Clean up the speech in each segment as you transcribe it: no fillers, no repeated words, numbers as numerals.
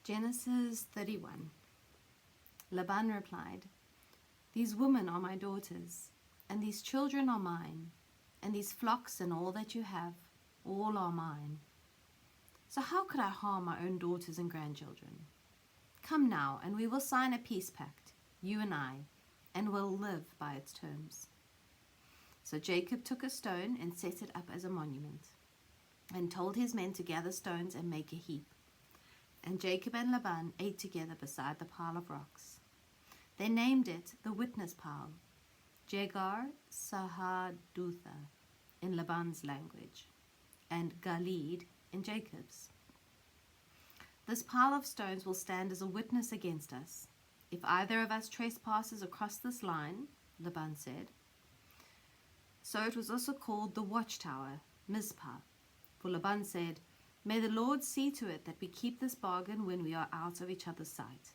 Genesis 31. Laban replied, "These women are my daughters, and these children are mine, and these flocks and all that you have, all are mine. So how could I harm my own daughters and grandchildren? Come now, and we will sign a peace pact, you and I, and will live by its terms." So Jacob took a stone and set it up as a monument, and told his men to gather stones and make a heap. And Jacob and Laban ate together beside the pile of rocks. They named it the witness pile, Jegar Sahadutha in Laban's language, and Galid in Jacob's. "This pile of stones will stand as a witness against us. If either of us trespasses across this line," Laban said. So it was also called the watchtower, Mizpah. For Laban said, "May the Lord see to it that we keep this bargain when we are out of each other's sight.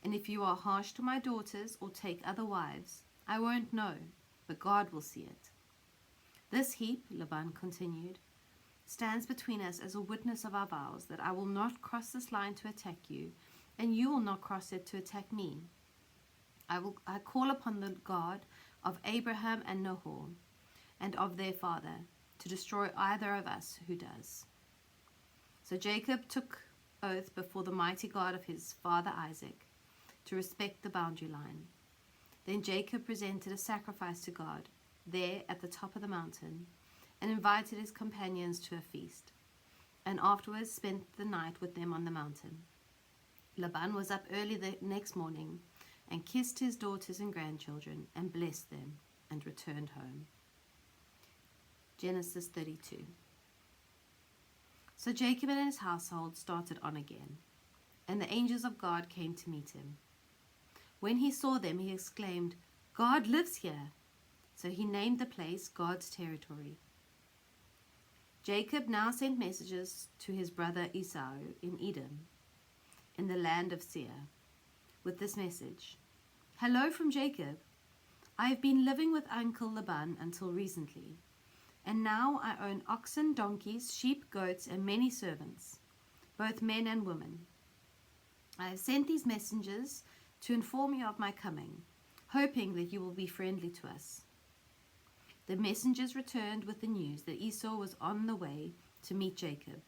And if you are harsh to my daughters or take other wives, I won't know, but God will see it. This heap," Laban continued, "stands between us as a witness of our vows that I will not cross this line to attack you, and you will not cross it to attack me. I call upon the God of Abraham and Nahor, and of their father, to destroy either of us who does." So Jacob took oath before the mighty God of his father Isaac to respect the boundary line. Then Jacob presented a sacrifice to God there at the top of the mountain, and invited his companions to a feast, and afterwards spent the night with them on the mountain. Laban was up early the next morning and kissed his daughters and grandchildren and blessed them and returned home. Genesis 32. So Jacob and his household started on again, and the angels of God came to meet him. When he saw them, he exclaimed, "God lives here!" So he named the place God's territory. Jacob now sent messages to his brother Esau in Edom, in the land of Seir, with this message: "Hello from Jacob. I have been living with Uncle Laban until recently, and now I own oxen, donkeys, sheep, goats, and many servants, both men and women. I have sent these messengers to inform you of my coming, hoping that you will be friendly to us." The messengers returned with the news that Esau was on the way to meet Jacob,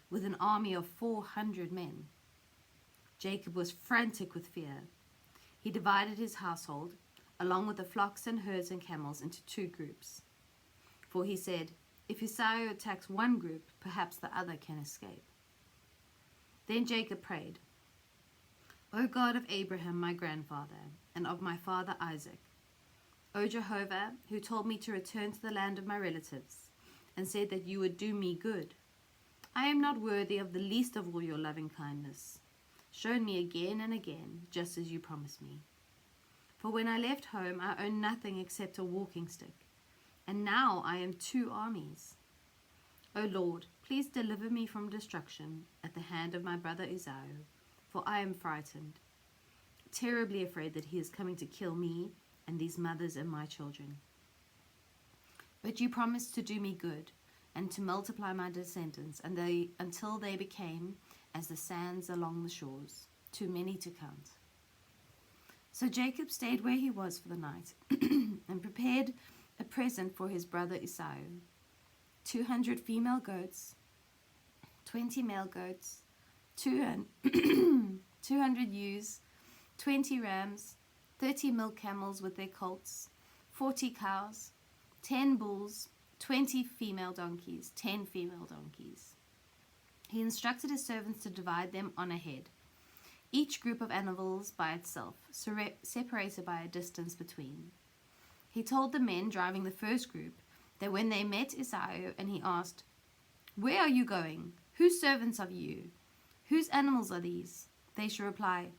with an army of 400 men. Jacob was frantic with fear. He divided his household, along with the flocks and herds and camels, into two groups. For he said, "If Esau attacks one group, perhaps the other can escape." Then Jacob prayed, "O God of Abraham, my grandfather, and of my father Isaac, O Jehovah, who told me to return to the land of my relatives, and said that you would do me good, I am not worthy of the least of all your loving kindness, shown me again and again, just as you promised me. For when I left home, I owned nothing except a walking stick, and now I am two armies. O Lord, please deliver me from destruction at the hand of my brother Esau, for I am frightened, terribly afraid that he is coming to kill me and these mothers and my children. But you promised to do me good and to multiply my descendants until they became as the sands along the shores, too many to count." So Jacob stayed where he was for the night and prepared a present for his brother Esau: 200 female goats, 20 male goats, 200 ewes, 20 rams, 30 milk camels with their colts, 40 cows, 10 bulls, 20 female donkeys, 10 female donkeys. He instructed his servants to divide them on ahead, each group of animals by itself, separated by a distance between. He told the men driving the first group that when they met Esau and he asked, "Where are you going? Whose servants are you? Whose animals are these?" they should reply,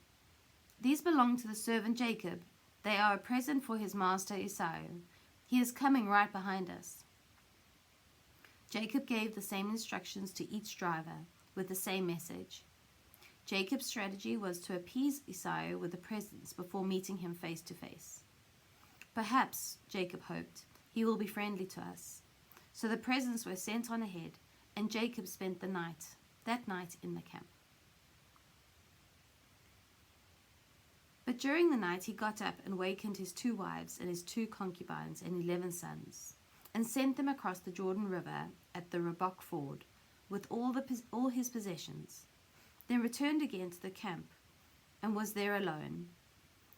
"These belong to the servant Jacob. They are a present for his master Esau. He is coming right behind us." Jacob gave the same instructions to each driver with the same message. Jacob's strategy was to appease Esau with the presents before meeting him face to face. Perhaps, Jacob hoped, he will be friendly to us. So the presents were sent on ahead, and Jacob spent that night in the camp. But during the night he got up and wakened his 2 wives and his 2 concubines and 11 sons, and sent them across the Jordan River at the Jabbok ford with all his possessions. Then returned again to the camp, and was there alone.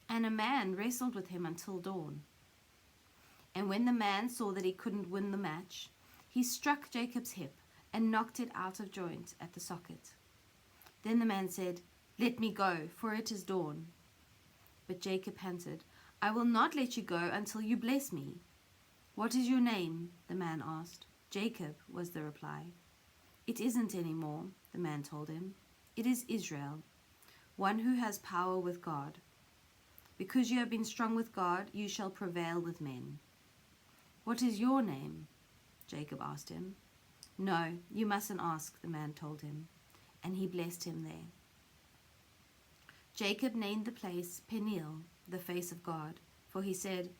And a man wrestled with him until dawn. And when the man saw that he couldn't win the match, he struck Jacob's hip and knocked it out of joint at the socket. Then the man said, "Let me go, for it is dawn." But Jacob answered, "I will not let you go until you bless me." "What is your name?" the man asked. "Jacob," was the reply. "It isn't any more," the man told him. "It is Israel, one who has power with God. Because you have been strong with God, you shall prevail with men." "What is your name?" Jacob asked him. "No, you mustn't ask," the man told him, and he blessed him there. Jacob named the place Peniel, the face of God, for he said,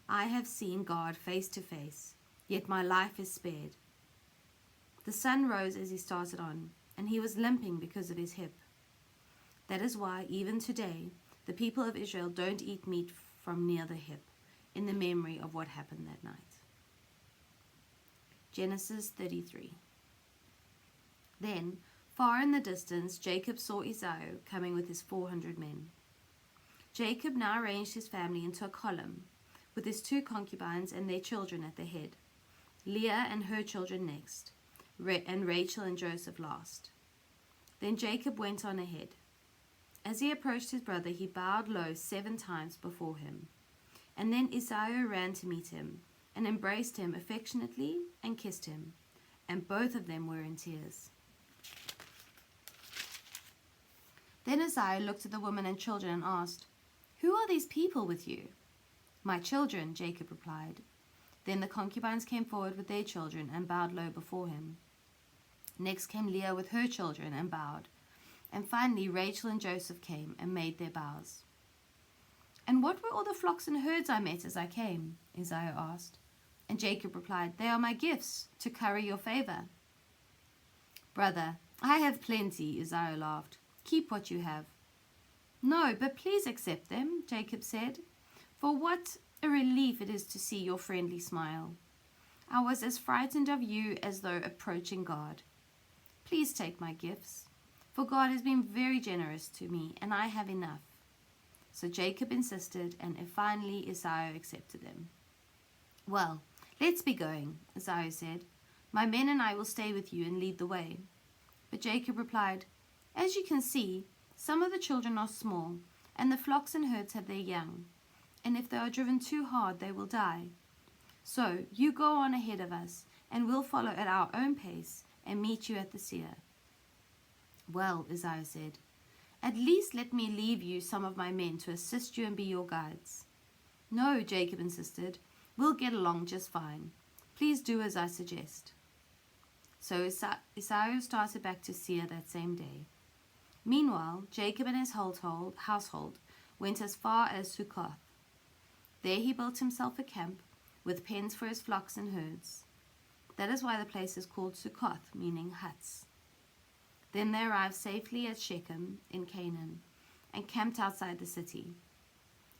"I have seen God face to face, yet my life is spared." The sun rose as he started on, and he was limping because of his hip. That is why, even today, the people of Israel don't eat meat from near the hip, in the memory of what happened that night. Genesis 33. Then, far in the distance, Jacob saw Esau coming with his 400 men. Jacob now arranged his family into a column, with his 2 concubines and their children at the head, Leah and her children next, and Rachel and Joseph last. Then Jacob went on ahead. As he approached his brother, he bowed low 7 times before him. And then Esau ran to meet him, and embraced him affectionately and kissed him, and both of them were in tears. Then Esau looked at the women and children and asked, "Who are these people with you?" "My children," Jacob replied. Then the concubines came forward with their children and bowed low before him. Next came Leah with her children and bowed. And finally Rachel and Joseph came and made their bows. "And what were all the flocks and herds I met as I came?" Esau asked. And Jacob replied, "They are my gifts, to curry your favor." "Brother, I have plenty," Esau laughed. "Keep what you have." "No, but please accept them," Jacob said. "For what a relief it is to see your friendly smile. I was as frightened of you as though approaching God. Please take my gifts, for God has been very generous to me, and I have enough." So Jacob insisted, and finally Esau accepted them. "Well, let's be going," Esau said. "My men and I will stay with you and lead the way." But Jacob replied, "As you can see, some of the children are small, and the flocks and herds have their young, and if they are driven too hard, they will die. So you go on ahead of us, and we'll follow at our own pace and meet you at the seir." "Well," Esau said, "at least let me leave you some of my men to assist you and be your guides." "No," Jacob insisted, "we'll get along just fine. Please do as I suggest." So Esau started back to Seir that same day. Meanwhile, Jacob and his household went as far as Succoth. There he built himself a camp with pens for his flocks and herds. That is why the place is called Succoth, meaning huts. Then they arrived safely at Shechem in Canaan and camped outside the city.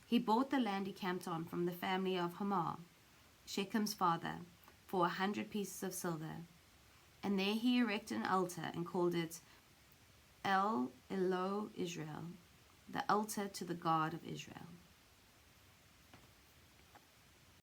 He bought the land he camped on from the family of Hamor, Shechem's father, for 100 pieces of silver. And there he erected an altar and called it El Elo Israel, the altar to the God of Israel.